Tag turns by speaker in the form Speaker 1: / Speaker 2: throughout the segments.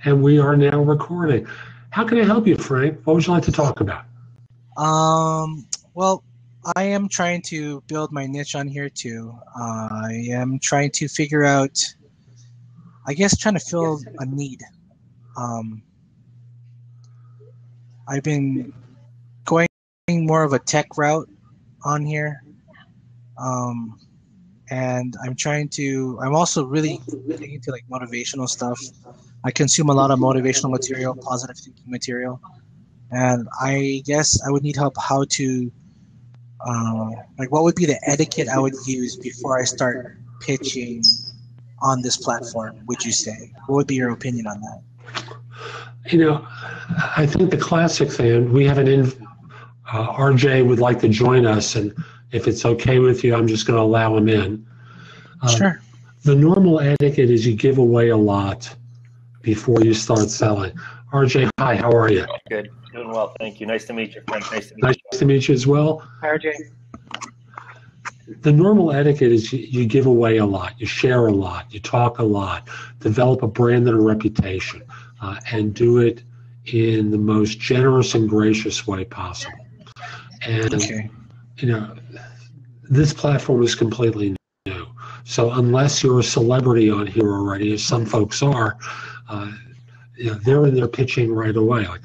Speaker 1: and we are now recording. How can I help you, Frank? What would you like to talk about?
Speaker 2: Well, I am trying to build my niche on here too. I am trying to figure out, I guess, trying to fill a need. I've been going more of a tech route on here. And I'm also really getting into like motivational stuff. I consume a lot of motivational material, positive thinking material. And I guess I would need help how to, like what would be the etiquette I would use before I start pitching on this platform, would you say? What would be your opinion on that?
Speaker 1: You know, I think the classic thing, we have RJ would like to join us, and if it's okay with you, I'm just going to allow him in.
Speaker 2: Sure.
Speaker 1: The normal etiquette is you give away a lot before you start selling. RJ, hi, how are you?
Speaker 3: Good, doing well, thank you. Nice to meet you, Frank. Nice
Speaker 1: to meet you as well.
Speaker 2: Hi, RJ.
Speaker 1: The normal etiquette is you give away a lot, you share a lot, you talk a lot, develop a brand and a reputation, and do it in the most generous and gracious way possible. And, you know, this platform is completely new. So unless you're a celebrity on here already, as some folks are, you know, they're in there pitching right away. Like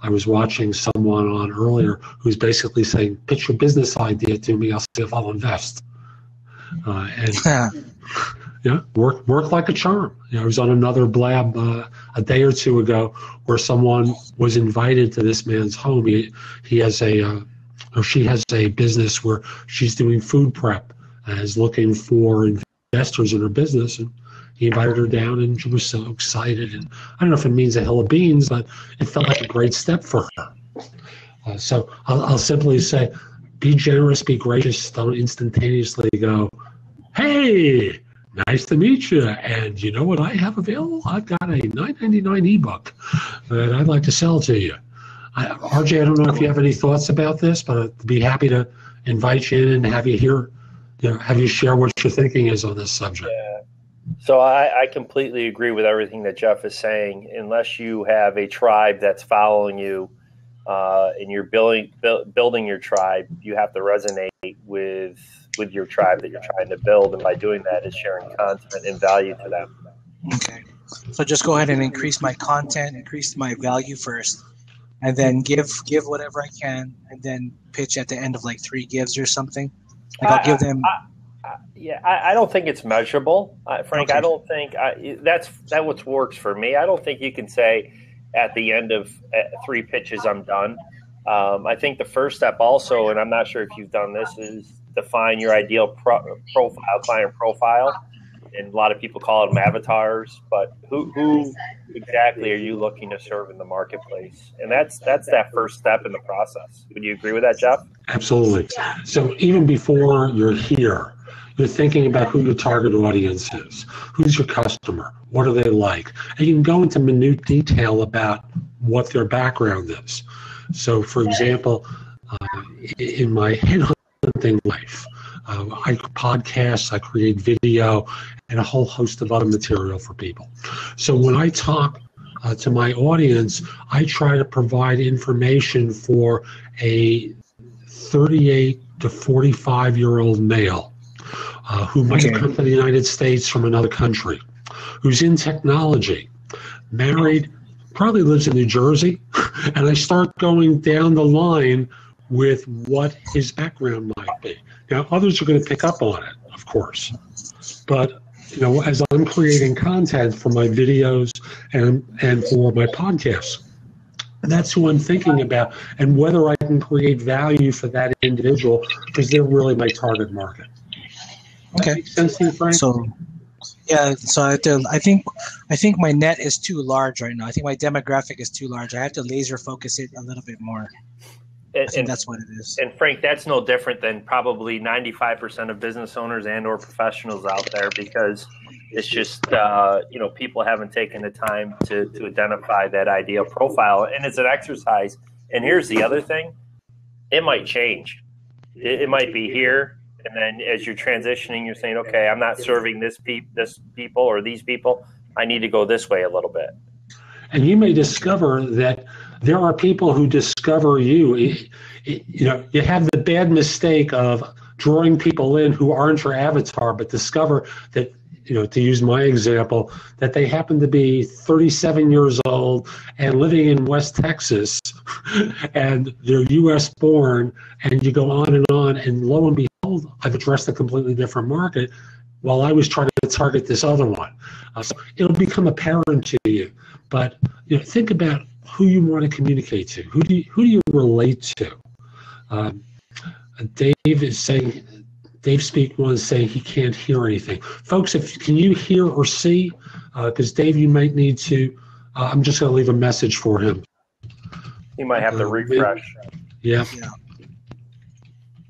Speaker 1: I was watching someone on earlier who's basically saying, pitch your business idea to me, I'll see if I'll invest. And yeah, work like a charm. You know, I was on another blab a day or two ago where someone was invited to this man's home. He has or she has a business where she's doing food prep and is looking for investors in her business. And he invited her down, and she was so excited. And I don't know if it means a hill of beans, but it felt like a great step for her. So I'll simply say, be generous, be gracious. Don't instantaneously go, hey, nice to meet you. And you know what I have available? I've got a $9.99 ebook that I'd like to sell to you. RJ, I don't know if you have any thoughts about this, but I'd be happy to invite you in and have you hear, have you share what your thinking is on this subject.
Speaker 3: Yeah. So I completely agree with everything that Jeff is saying. Unless you have a tribe that's following you, and you're building your tribe, you have to resonate with your tribe that you're trying to build, and by doing that is sharing content and value to them.
Speaker 2: Okay, so just go ahead and increase my content, increase my value first, and then give whatever I can, and then pitch at the end of like 3 gives or something. Like I'll give them.
Speaker 3: I don't think it's measurable, Frank.
Speaker 2: Okay.
Speaker 3: I don't think that's what works for me. I don't think you can say at the end of 3 pitches I'm done. I think the first step also, and I'm not sure if you've done this, is define your ideal client profile. And a lot of people call them avatars, but who exactly are you looking to serve in the marketplace? And that's that first step in the process. Would you agree with that, Jeff?
Speaker 1: Absolutely. So even before you're here, you're thinking about who your target audience is. Who's your customer? What are they like? And you can go into minute detail about what their background is. So, for example, in my headhunting life, I podcast, I create video, and a whole host of other material for people. So when I talk to my audience, I try to provide information for a 38 to 45-year-old male who might have come to the United States from another country, who's in technology, married, probably lives in New Jersey, and I start going down the line with what his background might be. Now, others are going to pick up on it, of course, but as I'm creating content for my videos and for my podcasts, that's who I'm thinking about, and whether I can create value for that individual, because they're really my target market.
Speaker 2: Okay.
Speaker 1: Makes sense to you, Frank?
Speaker 2: So I think my net is too large right now. I think my demographic is too large. I have to laser focus it a little bit more. I think that's what it is.
Speaker 3: And Frank, that's no different than probably 95% of business owners and or professionals out there, because it's just, people haven't taken the time to identify that ideal profile. And it's an exercise. And here's the other thing. It might change. It might be here. And then as you're transitioning, you're saying, okay, I'm not serving this people or these people. I need to go this way a little bit.
Speaker 1: And you may discover that there are people who discover you. You have the bad mistake of drawing people in who aren't your avatar, but discover that, to use my example, that they happen to be 37 years old and living in West Texas, and they're U.S. born, and you go on, and lo and behold, I've addressed a completely different market while I was trying to target this other one. So it'll become apparent to you. But think about who you want to communicate to. Who do you relate to? Dave Speak One is saying he can't hear anything. Folks, can you hear or see? Because Dave, you might need to. I'm just going to leave a message for him.
Speaker 3: He might have to refresh.
Speaker 1: Yeah.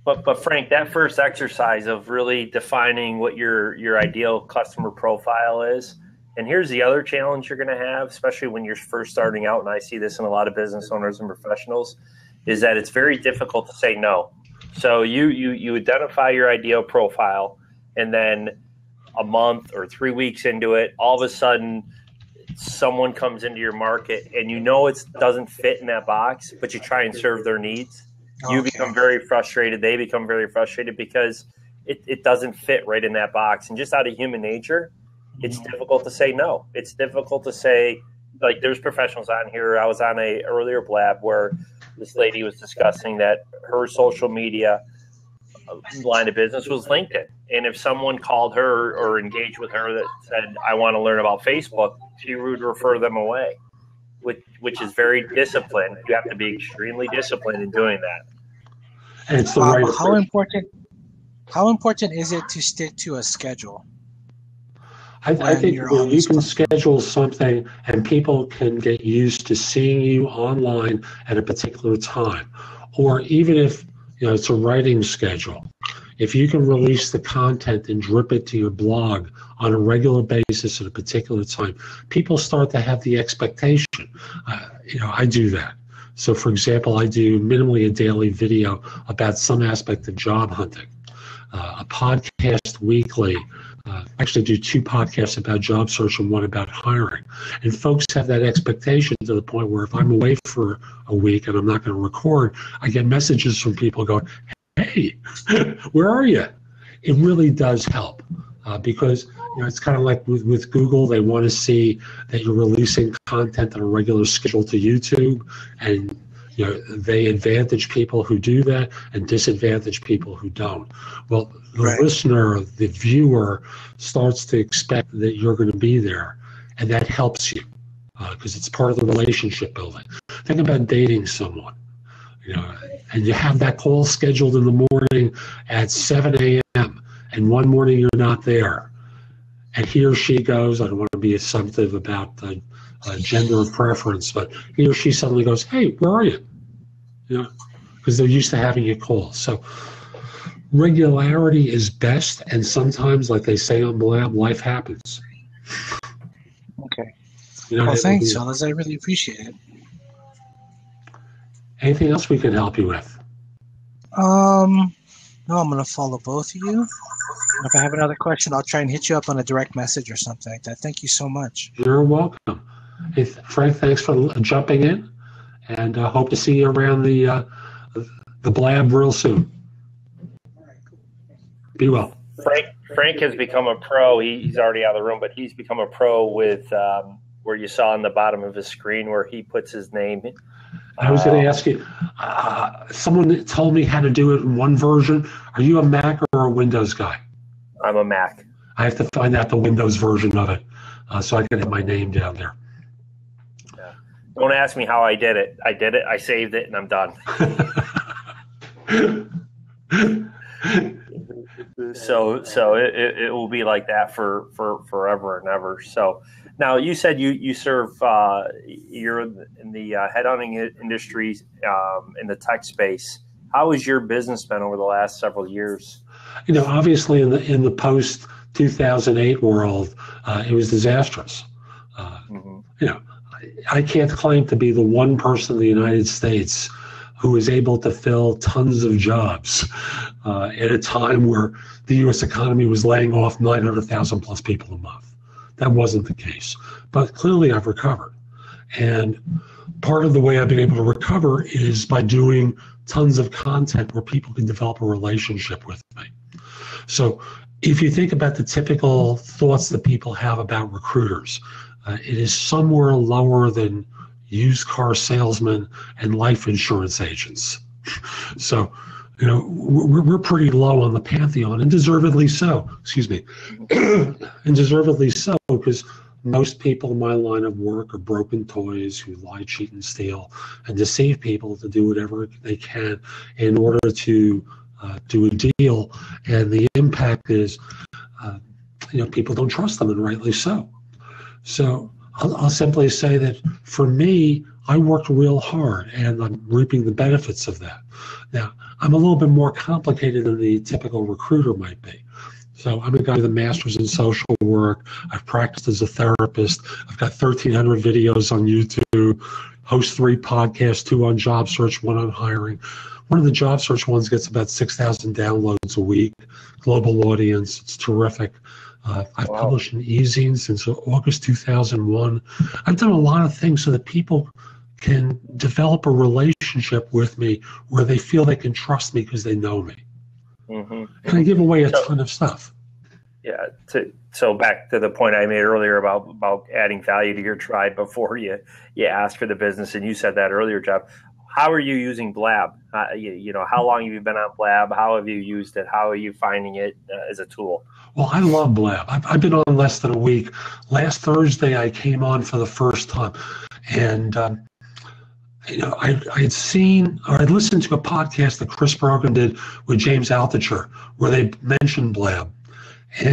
Speaker 3: But Frank, that first exercise of really defining what your ideal customer profile is, and here's the other challenge you're going to have, especially when you're first starting out, and I see this in a lot of business owners and professionals, is that it's very difficult to say no. So you identify your ideal profile, and then a month or 3 weeks into it, all of a sudden someone comes into your market and it doesn't fit in that box, but you try and serve their needs. You become very frustrated. They become very frustrated because it doesn't fit right in that box. And just out of human nature, it's difficult to say no. It's difficult to say, like, there's professionals on here. I was on a earlier blab where this lady was discussing that her social media line of business was LinkedIn. And if someone called her or engaged with her that said, I want to learn about Facebook, she would refer them away, which is very disciplined. You have to be extremely disciplined in doing that.
Speaker 1: And it's the right
Speaker 2: How important is it to stick to a schedule?
Speaker 1: I think you can schedule something and people can get used to seeing you online at a particular time. Or even if it's a writing schedule, if you can release the content and drip it to your blog on a regular basis at a particular time, people start to have the expectation. I do that. So, for example, I do minimally a daily video about some aspect of job hunting, a podcast weekly. Actually do 2 podcasts about job search and 1 about hiring. And folks have that expectation to the point where if I'm away for a week and I'm not going to record, I get messages from people going, hey, where are you? It really does help because it's kind of like with Google. They want to see that you're releasing content on a regular schedule to YouTube, and they advantage people who do that and disadvantage people who don't. Well, the listener, the viewer, starts to expect that you're going to be there, and that helps you because it's part of the relationship building. Think about dating someone, and you have that call scheduled in the morning at 7 a.m., and one morning you're not there, and he or she goes, I don't want to be assumptive about gender preference, but he or she suddenly goes, hey, where are you? Because they're used to having you call. So regularity is best, and sometimes, like they say on Blab, life happens.
Speaker 2: Okay. Well, thanks, fellas. I really appreciate it.
Speaker 1: Anything else we can help you with?
Speaker 2: No, I'm going to follow both of you. If I have another question, I'll try and hit you up on a direct message or something like that. Thank you so much.
Speaker 1: You're welcome. Hey, Frank, thanks for jumping in, and hope to see you around the Blab real soon. Be well.
Speaker 3: Frank has become a pro. He's already out of the room, but he's become a pro with where you saw on the bottom of his screen where he puts his name.
Speaker 1: I was going to ask you, someone told me how to do it in one version. Are you a Mac or a Windows guy?
Speaker 3: I'm a Mac.
Speaker 1: I have to find out the Windows version of it so I can have my name down there.
Speaker 3: Yeah. Don't ask me how I did it. I did it. I saved it, and I'm done. So it will be like that for forever and ever. So now you said you serve you're in the headhunting industry in the tech space. How has your business been over the last several years?
Speaker 1: Obviously in the post 2008 world, it was disastrous. I can't claim to be the one person in the United States who was able to fill tons of jobs at a time where the U.S. economy was laying off 900,000 plus people a month. That wasn't the case. But clearly I've recovered. And part of the way I've been able to recover is by doing tons of content where people can develop a relationship with me. So if you think about the typical thoughts that people have about recruiters, it is somewhere lower than used car salesmen and life insurance agents. So, we're pretty low on the pantheon, and deservedly so. Excuse me, and deservedly so, because most people in my line of work are broken toys who lie, cheat, and steal, and deceive people to do whatever they can in order to do a deal. And the impact is, people don't trust them, and rightly so. So I'll simply say that for me, I worked real hard, and I'm reaping the benefits of that. Now, I'm a little bit more complicated than the typical recruiter might be. So I'm a guy with a master's in social work. I've practiced as a therapist. I've got 1,300 videos on YouTube, host 3 podcasts, 2 on job search, 1 on hiring. One of the job search ones gets about 6,000 downloads a week, global audience. It's terrific. I've published an e-zine since August 2001. I've done a lot of things so that people can develop a relationship with me where they feel they can trust me because they know me. Mm-hmm. And I give away a ton of stuff.
Speaker 3: Yeah. So back to the point I made earlier about adding value to your tribe before you ask for the business, and you said that earlier, Jeff. How are you using Blab? How long have you been on Blab? How have you used it? How are you finding it as a tool?
Speaker 1: Well, I love Blab. I've been on less than a week. Last Thursday, I came on for the first time, and I'd listened to a podcast that Chris Brogan did with James Altucher, where they mentioned Blab,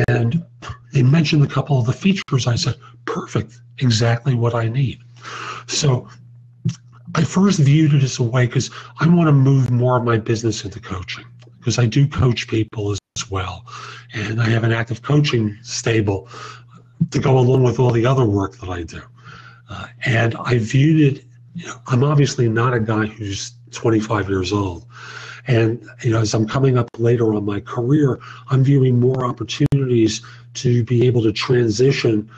Speaker 1: and they mentioned a couple of the features. I said, perfect, exactly what I need. So I first viewed it as a way, because I want to move more of my business into coaching, because I do coach people as well, and I have an active coaching stable to go along with all the other work that I do. And I viewed it, I'm obviously not a guy who's 25 years old. And, as I'm coming up later on my career, I'm viewing more opportunities to be able to transition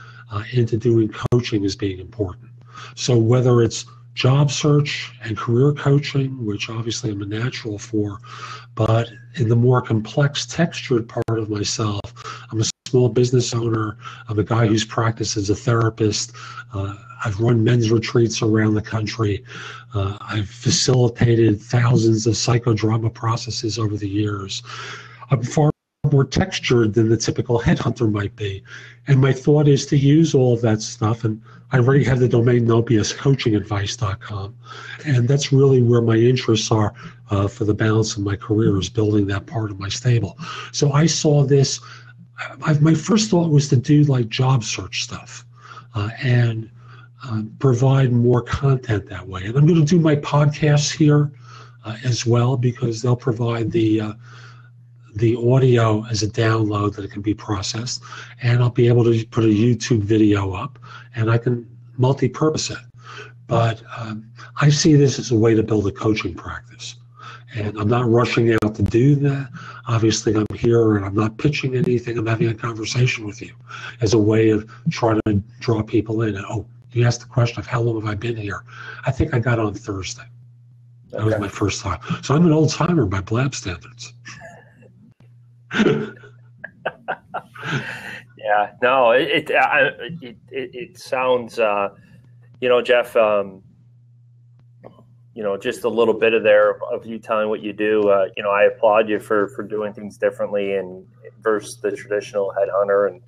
Speaker 1: into doing coaching as being important. So whether it's job search and career coaching, which obviously I'm a natural for, but in the more complex, textured part of myself, I'm a small business owner. I'm a guy who's practiced as a therapist. I've run men's retreats around the country. I've facilitated thousands of psychodrama processes over the years. I'm far more textured than the typical headhunter might be. And my thought is to use all of that stuff. And I already have the domain nobscoachingadvice.com. And that's really where my interests are for the balance of my career, is building that part of my stable. So I saw this. My first thought was to do like job search stuff and provide more content that way. And I'm going to do my podcasts here as well, because they'll provide the audio as a download that it can be processed, and I'll be able to put a YouTube video up, and I can multi-purpose it. But I see this as a way to build a coaching practice, and I'm not rushing out to do that. Obviously, I'm here and I'm not pitching anything. I'm having a conversation with you as a way of trying to draw people in. And, you asked the question of how long have I been here? I think I got on Thursday. That was my first time. So I'm an old timer by Blab standards.
Speaker 3: Yeah, no, it sounds, Jeff, just a little bit of you telling what you do. I applaud you for doing things differently and versus the traditional headhunter, and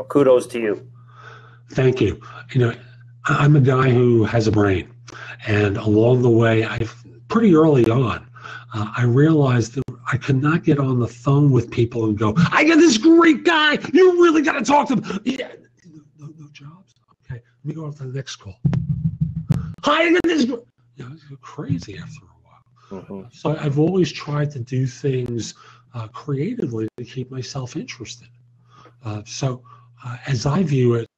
Speaker 3: kudos to you.
Speaker 1: Thank you. I'm a guy who has a brain, and along the way, pretty early on, I realized that I could not get on the phone with people and go, I got this great guy. You really got to talk to him. Yeah. No jobs? Okay. Let me go on to the next call. Hi, I got this. It's crazy after a while. Mm-hmm. So I've always tried to do things creatively to keep myself interested. So as I view it,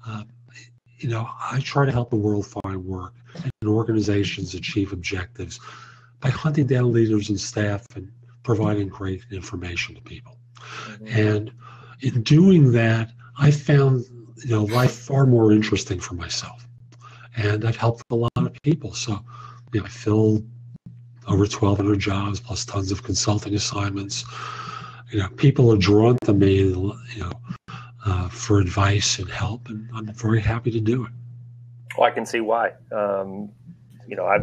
Speaker 1: I try to help the world find work and organizations achieve objectives by hunting down leaders and staff and providing great information to people. Mm-hmm. And in doing that, I found, life far more interesting for myself. And I've helped a lot of people. So, I filled over 1,200 jobs plus tons of consulting assignments. People are drawn to me, for advice and help, and I'm very happy to do it.
Speaker 3: Well, I can see why. I'm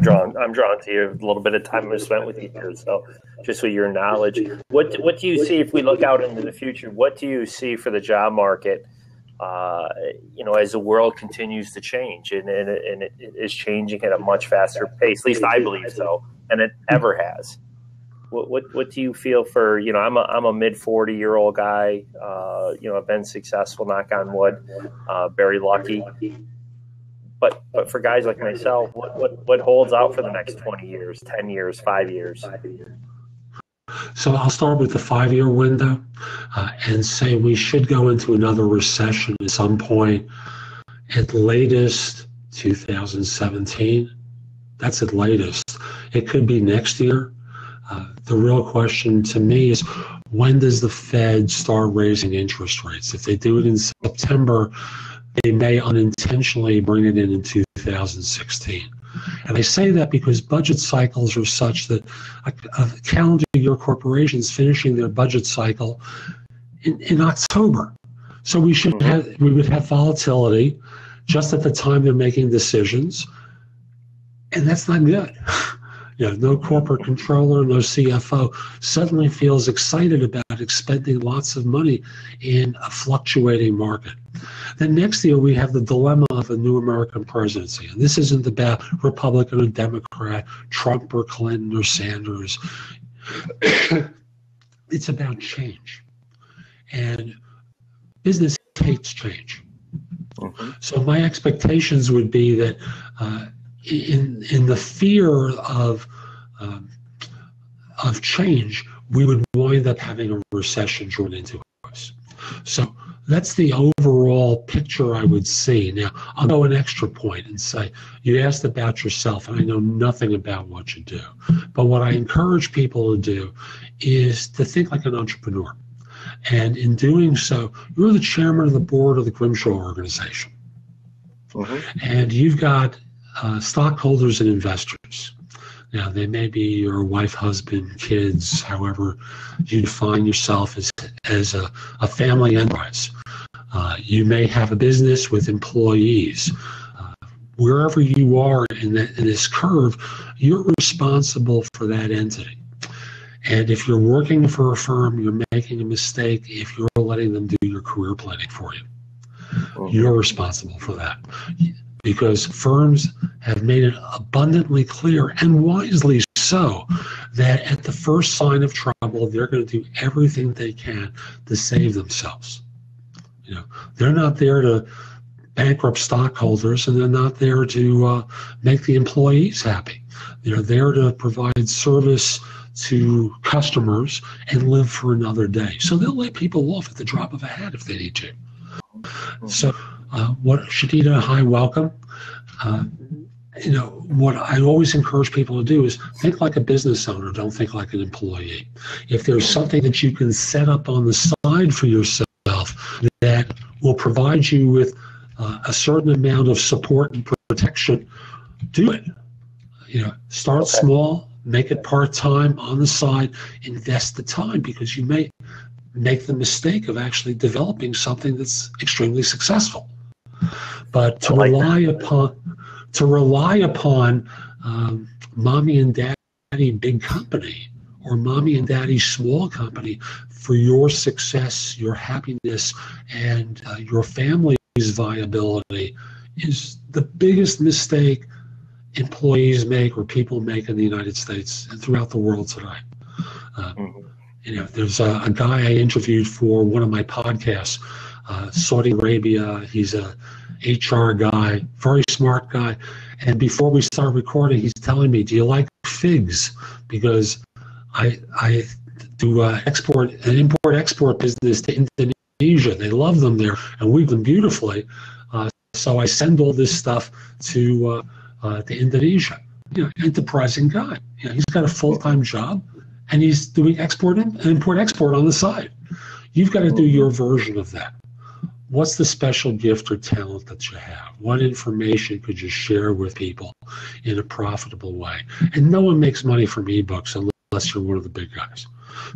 Speaker 3: drawn to you. A little bit of time I've spent with you here. So, just with your knowledge, what do you see if we look out into the future? What do you see for the job market? As the world continues to change, and it is changing at a much faster pace. At least I believe so, and it ever has. What do you feel for? I'm a mid-40-year-old guy. I've been successful, knock on wood, very lucky. But for guys like myself, what holds out for the next 20 years, 10 years, 5 years?
Speaker 1: So I'll start with the 5-year window and say we should go into another recession at some point, at latest 2017. That's at latest. It could be next year. The real question to me is, when does the Fed start raising interest rates? If they do it in September, they may unintentionally bring it in 2016. And I say that because budget cycles are such that a calendar year corporation is finishing their budget cycle in October. So we would have volatility just at the time they're making decisions, and that's not good. No corporate controller, no CFO suddenly feels excited about expending lots of money in a fluctuating market. Then next year we have the dilemma of a new American presidency. And this isn't about Republican or Democrat, Trump or Clinton or Sanders. It's about change. And business hates change. Mm-hmm. So my expectations would be that in the fear of change, we would wind up having a recession drawn into us. So that's the overall picture I would see. Now, I'll go an extra point and say, you asked about yourself, and I know nothing about what you do. But what I encourage people to do is to think like an entrepreneur. And in doing so, you're the chairman of the board of the Grimshaw organization. Mm-hmm. And you've got stockholders and investors. Now, they may be your wife, husband, kids, however you define yourself as a family enterprise. You may have a business with employees. Wherever you are in this curve, you're responsible for that entity. And if you're working for a firm, you're making a mistake if you're letting them do your career planning for you. Mm-hmm. You're responsible for that. Because firms have made it abundantly clear, and wisely so, that at the first sign of trouble, they're going to do everything they can to save themselves. They're not there to bankrupt stockholders, and they're not there to make the employees happy. They're there to provide service to customers and live for another day. So they'll let people off at the drop of a hat if they need to. So Shadida, hi, welcome. What I always encourage people to do is think like a business owner, don't think like an employee. If there's something that you can set up on the side for yourself that will provide you with a certain amount of support and protection, do it. Start small, make it part-time on the side, invest the time, because you may make the mistake of actually developing something that's extremely successful. But to rely upon mommy and daddy big company or mommy and daddy small company for your success, your happiness, and your family's viability is the biggest mistake employees make or people make in the United States and throughout the world today. There's a guy I interviewed for one of my podcasts, Saudi Arabia. He's a HR guy, very smart guy. And before we start recording, he's telling me, do you like figs? Because I do import-export business to Indonesia. They love them there and weave them beautifully. So I send all this stuff to Indonesia. Enterprising guy. He's got a full-time job and he's doing import-export on the side. You've got to do your version of that. what's the special gift or talent that you have? What information could you share with people in a profitable way? And no one makes money from ebooks unless you're one of the big guys.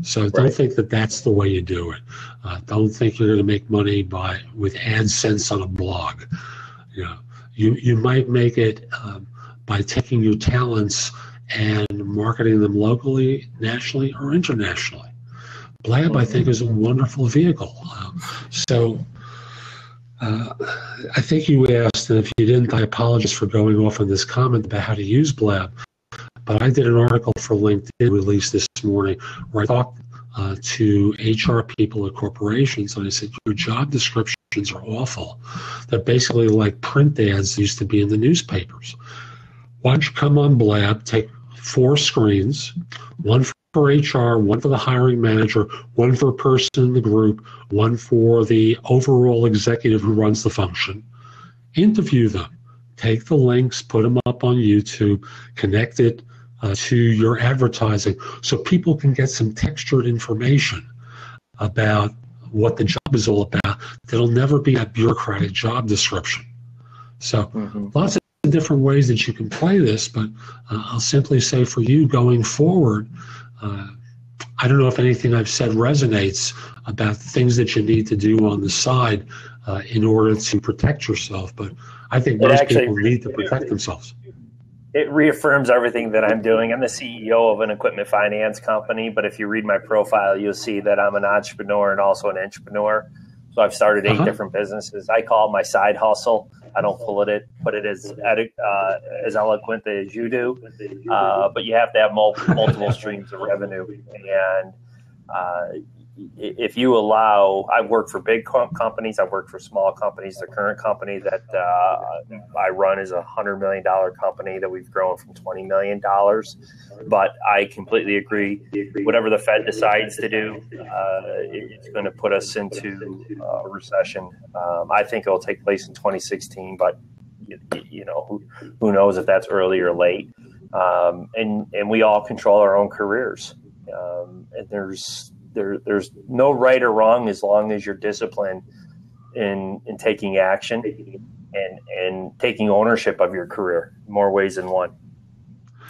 Speaker 1: So don't think that that's the way you do it. Don't think you're going to make money with AdSense on a blog. You might make it by taking your talents and marketing them locally, nationally, or internationally. Blab, I think, is a wonderful vehicle. I think you asked, and if you didn't, I apologize for going off on this comment about how to use Blab. But I did an article for LinkedIn released this morning where I talked to HR people at corporations, and I said, your job descriptions are awful. They're basically like print ads used to be in the newspapers. Why don't you come on Blab, take 4 screens, one for HR, one for the hiring manager, one for a person in the group, one for the overall executive who runs the function. Interview them. Take the links, put them up on YouTube, connect it to your advertising so people can get some textured information about what the job is all about. That'll never be a bureaucratic job description. So lots of different ways that you can play this, but I'll simply say for you going forward, I don't know if anything I've said resonates about things that you need to do on the side in order to protect yourself, but I think most people need to protect themselves.
Speaker 3: It reaffirms everything that I'm doing. I'm the CEO of an equipment finance company, but if you read my profile, you'll see that I'm an entrepreneur and also an entrepreneur. So I've started 8 different businesses. I call it my side hustle. I don't put it as eloquent as you do, but you have to have multiple streams of revenue. And if you allow, I've worked for big companies, I've worked for small companies. The current company that I run is a $100 million company that we've grown from $20 million. But I completely agree. Whatever the Fed decides to do, it's going to put us into a recession. I think it will take place in 2016, but who knows if that's early or late. And we all control our own careers. And there's no right or wrong as long as you're disciplined in taking action and taking ownership of your career in more ways than one.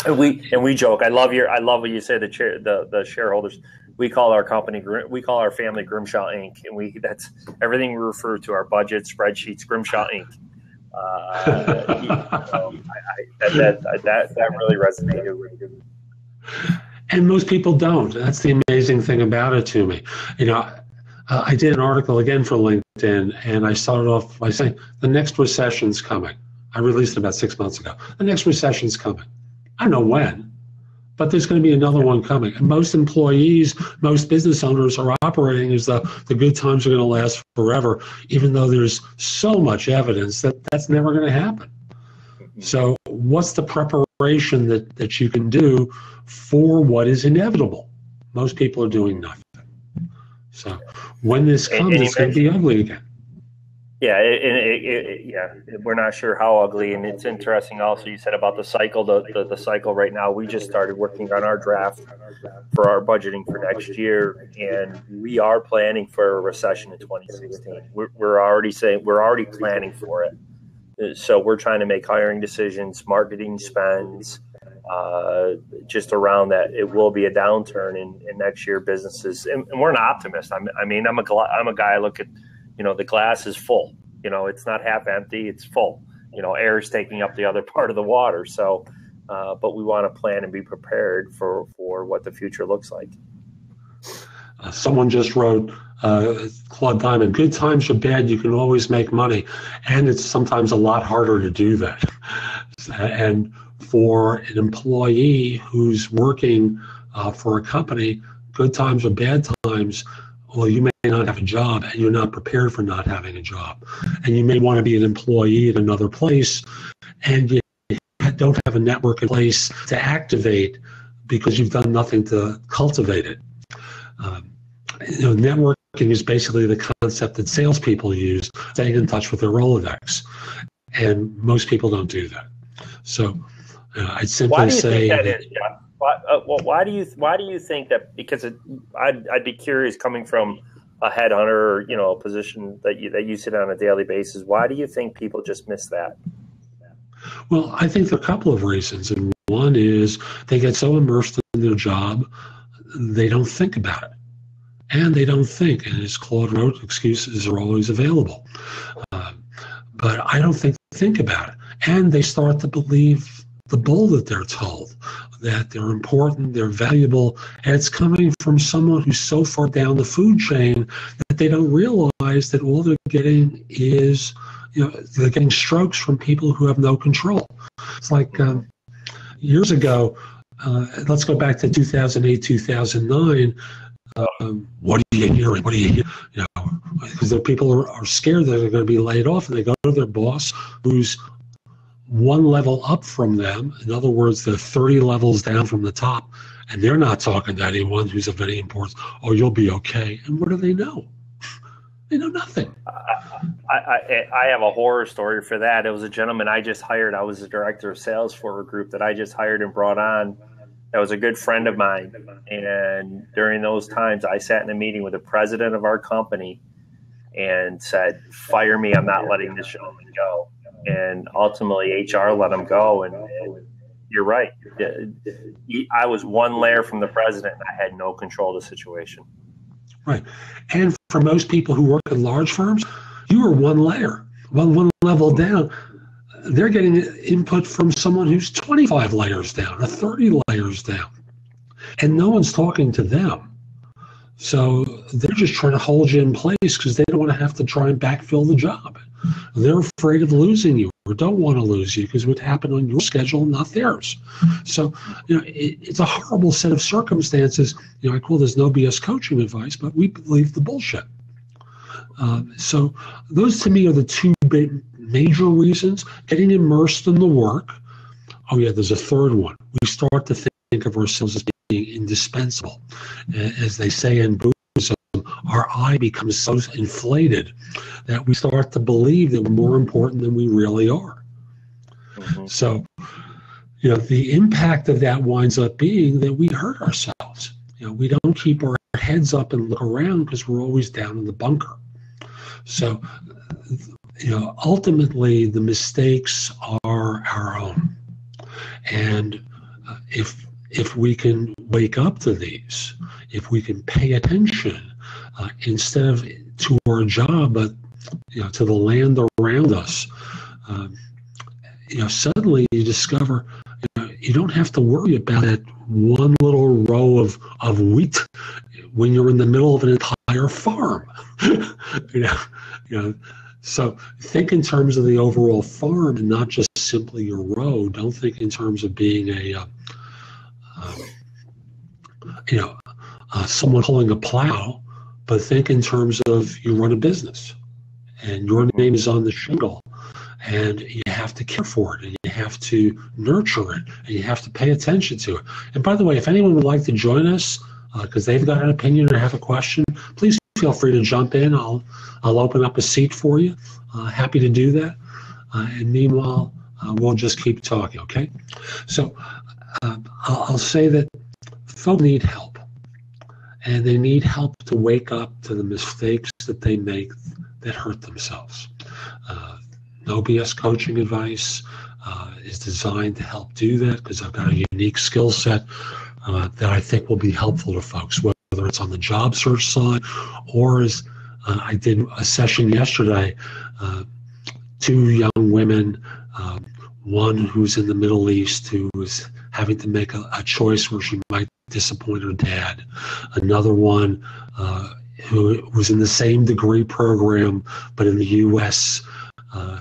Speaker 3: And we joke. I love what you say. The shareholders. We call our company. We call our family Grimshaw Inc. And that's everything we refer to our budget spreadsheets. Grimshaw Inc. That really resonated with you.
Speaker 1: And most people don't. That's the amazing thing about it to me. I did an article again for LinkedIn, and I started off by saying the next recession's coming. I released it about 6 months ago. The next recession's coming. I don't know when, but there's going to be another one coming. And most employees, most business owners are operating as though the good times are going to last forever, even though there's so much evidence that that's never going to happen. So what's the preparation that you can do for what is inevitable? Most people are doing nothing. So when this comes, it's going to be ugly again.
Speaker 3: Yeah, we're not sure how ugly, and it's interesting. Also, you said about the cycle. The cycle right now. We just started working on our draft for our budgeting for next year, and we are planning for a recession in 2016. We're already planning for it. So we're trying to make hiring decisions, marketing spends, just around that. It will be a downturn in next year businesses, and we're an optimist. I mean, I'm a guy. I look at. The glass is full. It's not half empty. It's full. Air is taking up the other part of the water. So, but we want to plan and be prepared for what the future looks like.
Speaker 1: Someone just wrote, Claude Diamond, good times are bad. You can always make money. And it's sometimes a lot harder to do that. And for an employee who's working for a company, good times or bad times, well, you may not have a job and you're not prepared for not having a job. And you may want to be an employee at another place and you don't have a network in place to activate because you've done nothing to cultivate it. Networking is basically the concept that salespeople use, staying in touch with their Rolodex. And most people don't do that. So I'd simply say...
Speaker 3: Why do you think that is, John? Why do you think that? Because I'd be curious, coming from a headhunter or, a position that you sit on a daily basis. Why do you think people just miss that?
Speaker 1: Well, I think there are a couple of reasons. And one is they get so immersed in their job, they don't think about it. And they don't think. And as Claude wrote, excuses are always available. But I don't think about it. And they start to believe the bull that they're told, that they're important, they're valuable, and it's coming from someone who's so far down the food chain that they don't realize that all they're getting is, they're getting strokes from people who have no control. It's like years ago, let's go back to 2008, 2009. What are you hearing? What are you hearing? Because the people are scared that they're going to be laid off, and they go to their boss who's one level up from them. In other words, they're 30 levels down from the top, and they're not talking to anyone who's of any importance. Oh, you'll be okay. And what do they know? They know nothing.
Speaker 3: I have a horror story for that. It was a gentleman I just hired. I was the director of sales for a group that I just hired and brought on. That was a good friend of mine. And during those times, I sat in a meeting with the president of our company and said, fire me. I'm not letting this gentleman go. And ultimately, HR let him go. And you're right. I was one layer from the president, and I had no control of the situation.
Speaker 1: Right. And for most people who work in large firms, you are one layer, one level down. They're getting input from someone who's 25 layers down or 30 layers down. And no one's talking to them. So they're just trying to hold you in place because they don't want to have to try and backfill the job. They're afraid of losing you or don't want to lose you because it would happen on your schedule, not theirs. So, it's a horrible set of circumstances. I call this no BS coaching advice, but we believe the bullshit. So those to me are the two major reasons. Getting immersed in the work. Oh yeah, there's a third one. We start to think of ourselves as being indispensable. As they say in Buddhism, our I becomes so inflated that we start to believe that we're more important than we really are. Mm-hmm. So, the impact of that winds up being that we hurt ourselves. We don't keep our heads up and look around because we're always down in the bunker. So, ultimately the mistakes are our own. And if we can wake up to these, if we can pay attention instead of to our job, but to the land around us, suddenly you discover you don't have to worry about that one little row of wheat when you're in the middle of an entire farm. So think in terms of the overall farm and not just simply your row. Don't think in terms of being someone holding a plow, but think in terms of you run a business and your name is on the shingle and you have to care for it and you have to nurture it and you have to pay attention to it. And by the way, if anyone would like to join us because they've got an opinion or have a question, please feel free to jump in. I'll open up a seat for you. Happy to do that. And meanwhile, we'll just keep talking, okay? So I'll say that folks need help. And they need help to wake up to the mistakes that they make that hurt themselves. No BS coaching advice is designed to help do that because I've got a unique skill set that I think will be helpful to folks, whether it's on the job search side or as I did a session yesterday, two young women, one who's in the Middle East who was having to make a choice where she might disappoint her dad, another one who was in the same degree program but in the U.S.,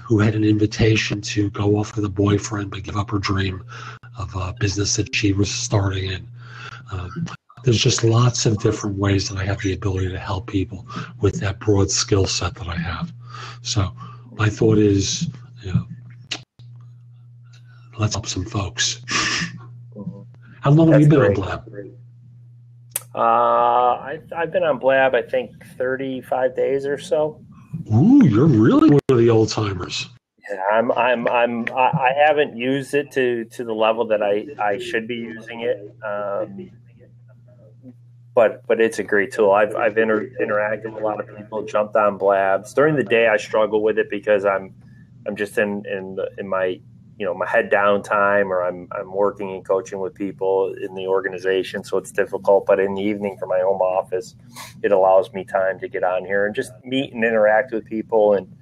Speaker 1: who had an invitation to go off with a boyfriend but give up her dream of a business that she was starting in. There's just lots of different ways that I have the ability to help people with that broad skill set that I have. So my thought is, let's help some folks. How long have you been on Blab?
Speaker 3: I've been on Blab, I think 35 days or so.
Speaker 1: Ooh, you're really one of the old timers.
Speaker 3: Yeah, I haven't used it to the level that I should be using it. but it's a great tool. I've interacted with a lot of people, jumped on blabs. During the day, I struggle with it because I'm just in my my head down time, or I'm working and coaching with people in the organization, so it's difficult. But in the evening from my home office, it allows me time to get on here and just meet and interact with people. And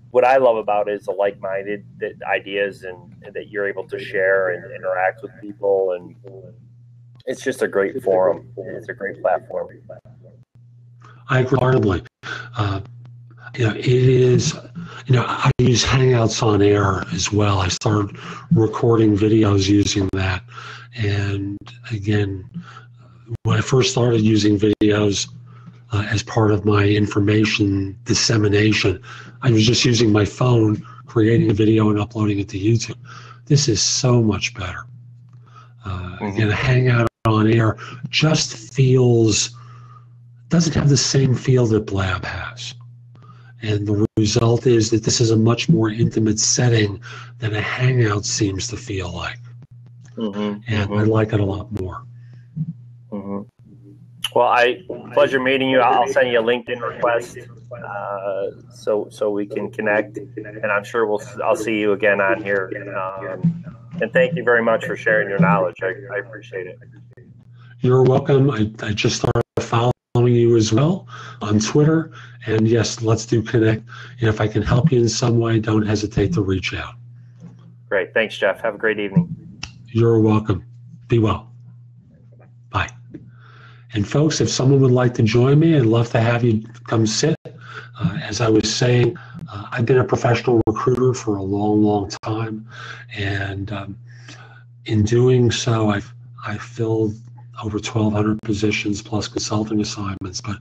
Speaker 3: what I love about it is the like-minded ideas and that you're able to share and interact with people, and it's just a great forum. It's a great platform.
Speaker 1: I agree wholeheartedly. It is. I use Hangouts on Air as well. I started recording videos using that, and again, when I first started using videos as part of my information dissemination, I was just using my phone, creating a video and uploading it to YouTube. This is so much better. Again, a Hangout on Air just doesn't have the same feel that Blab has. And the result is that this is a much more intimate setting than a Hangout seems to feel like. And I like it a lot more.
Speaker 3: Well, pleasure meeting you. I'll send you a LinkedIn request so we can connect, and I'm sure I'll see you again on here. And thank you very much for sharing your knowledge. I appreciate it.
Speaker 1: You're welcome. I just started following you as well on Twitter, and yes, let's do connect. And if I can help you in some way, don't hesitate to reach out.
Speaker 3: Great. Thanks, Jeff. Have a great evening.
Speaker 1: You're welcome. Be well. Bye. And folks, if someone would like to join me, I'd love to have you come sit. As I was saying, I've been a professional recruiter for a long, long time, and in doing so, I've filled over 1,200 positions plus consulting assignments, but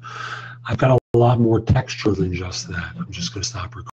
Speaker 1: I've got a lot more texture than just that. I'm just going to stop recording.